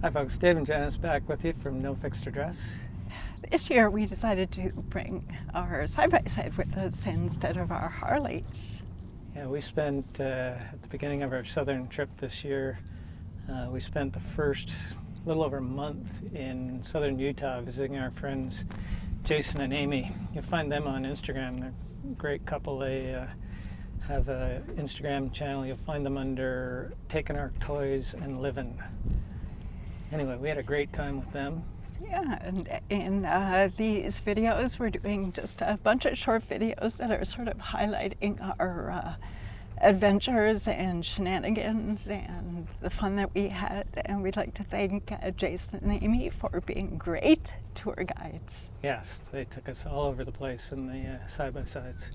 Hi folks, Dave and Janice back with you from No Fixed Address. This year we decided to bring our side-by-side with us instead of our Harleys. Yeah, we spent, at the beginning of our southern trip this year, we spent the first little over a month in southern Utah visiting our friends Jason and Amy. You'll find them on Instagram. They're a great couple. They have an Instagram channel. You'll find them under Taking Our Toys and Living. Anyway, we had a great time with them. Yeah, and in these videos we're doing just a bunch of short videos that are sort of highlighting our adventures and shenanigans and the fun that we had. And we'd like to thank Jason and Amy for being great tour guides. Yes, they took us all over the place in the side-by-sides.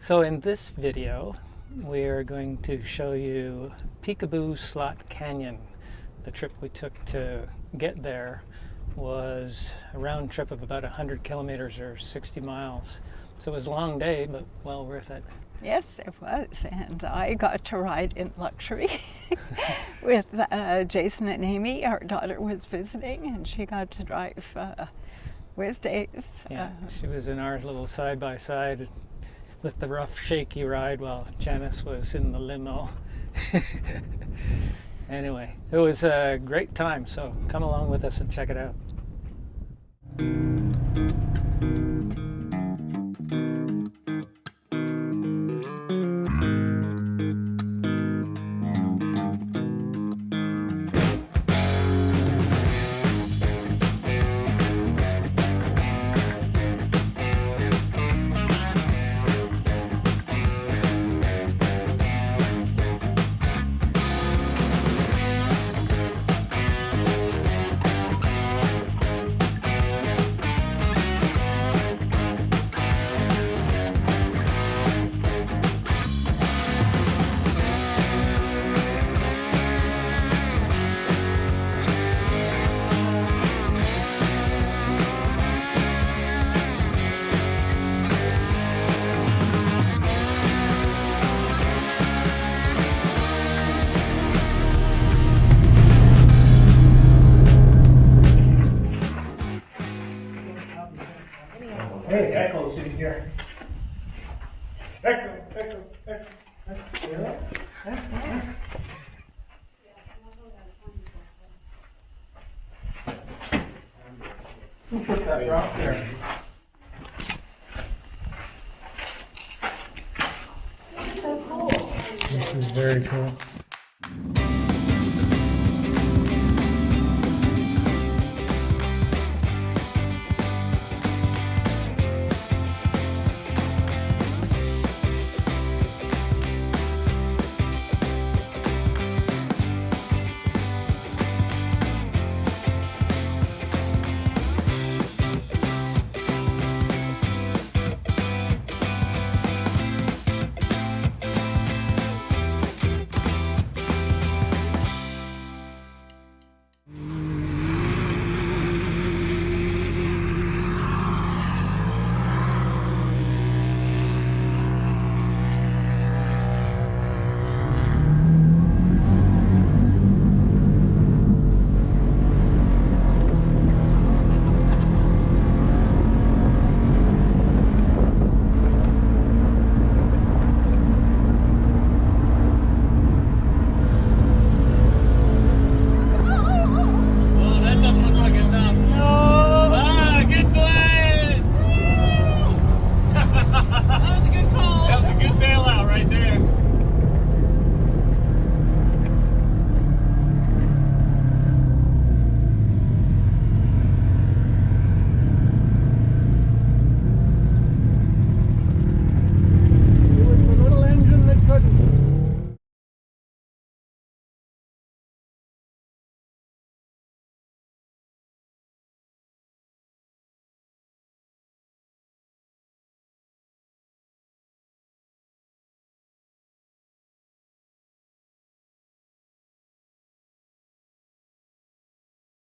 So in this video, we are going to show you Peekaboo Slot Canyon. The trip we took to get there was a round trip of about 100 kilometers or 60 miles. So it was a long day, but well worth it. Yes, it was, and I got to ride in luxury with Jason and Amy. Our daughter was visiting, and she got to drive with Dave. Yeah, she was in our little side-by-side with the rough, shaky ride while Janice was in the limo. Anyway, it was a great time, so come along with us and check it out. Hey, Echo's in here. Echo. Who put that rock there? So cool. This is very cool.